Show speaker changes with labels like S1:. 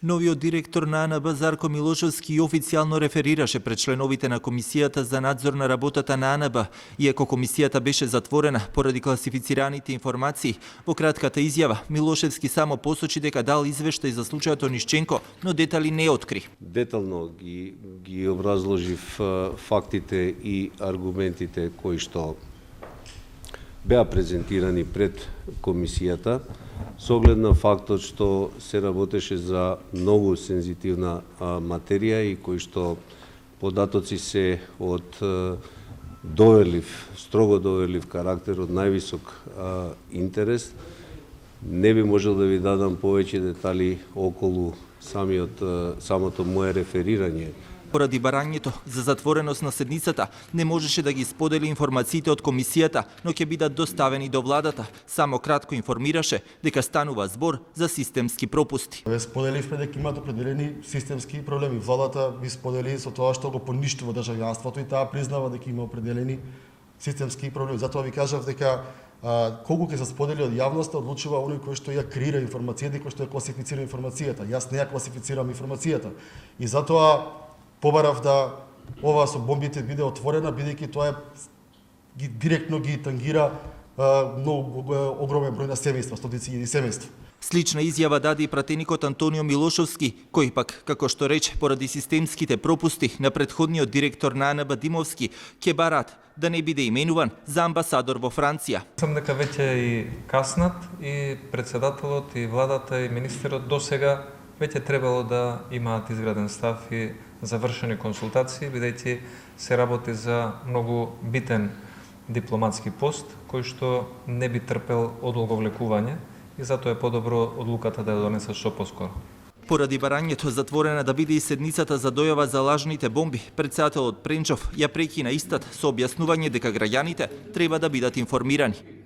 S1: Новиот директор на АНБ Зарко Милошевски официјално реферираше пред членовите на Комисијата за надзор на работата на АНБ, иако комисијата беше затворена поради класифицираните информации. Во кратката изјава, Милошевски само посочи дека дал извештај за случајот Онишченко, но детали не откри.
S2: Детално ги образложив фактите и аргументите кои што беа презентирани пред комисијата, со оглед на фактот што се работеше за многу сензитивна материја и кои што податоци се од строго доверлив карактер, од највисок интерес. Не би можел да ви дадам повеќе детали околу самото мое реферирање.
S1: Поради барањето за затвореност на седницата, не можеше да ги сподели информациите од комисијата, но ќе бидат доставени до владата. Само кратко информираше дека станува збор за системски пропусти.
S3: Ве споделивме дека имаат определени системски проблеми. Владата би сподели со тоа што го поништува државјанството и таа признава дека има определени системски проблеми. Затоа ви кажав дека колку ќе се сподели од јавноста, одлучува оној кој што ја креира информацијата и кој што ја класифицира информацијата. Јас не ја класифицирам информацијата. И затоа побарав да ова со бомбите биде отворена, бидејќи тоа директно ги тангира многу огромен број на семејства, стотици илјади семејства.
S1: Слична изјава даде и пратеникот Антонио Милошевски, кој пак, како што рече, поради системските пропусти на претходниот директор на АНБ Димовски, ќе барат да не биде именуван за амбасадор во Франција.
S4: Сам дека веќе и каснат и председателот и владата и министерот досега веќе требало да имаат изграден став и завршени консултации, бидејќи се работи за многу битен дипломатски пост, кој што не би трпел одолговлекување и затоа е подобро одлуката да ја донесат што поскоро.
S1: Поради барањето затворена да биде и седницата за дојава за лажните бомби, председателот Пренчов ја прекина истата со објаснување дека граѓаните треба да бидат информирани.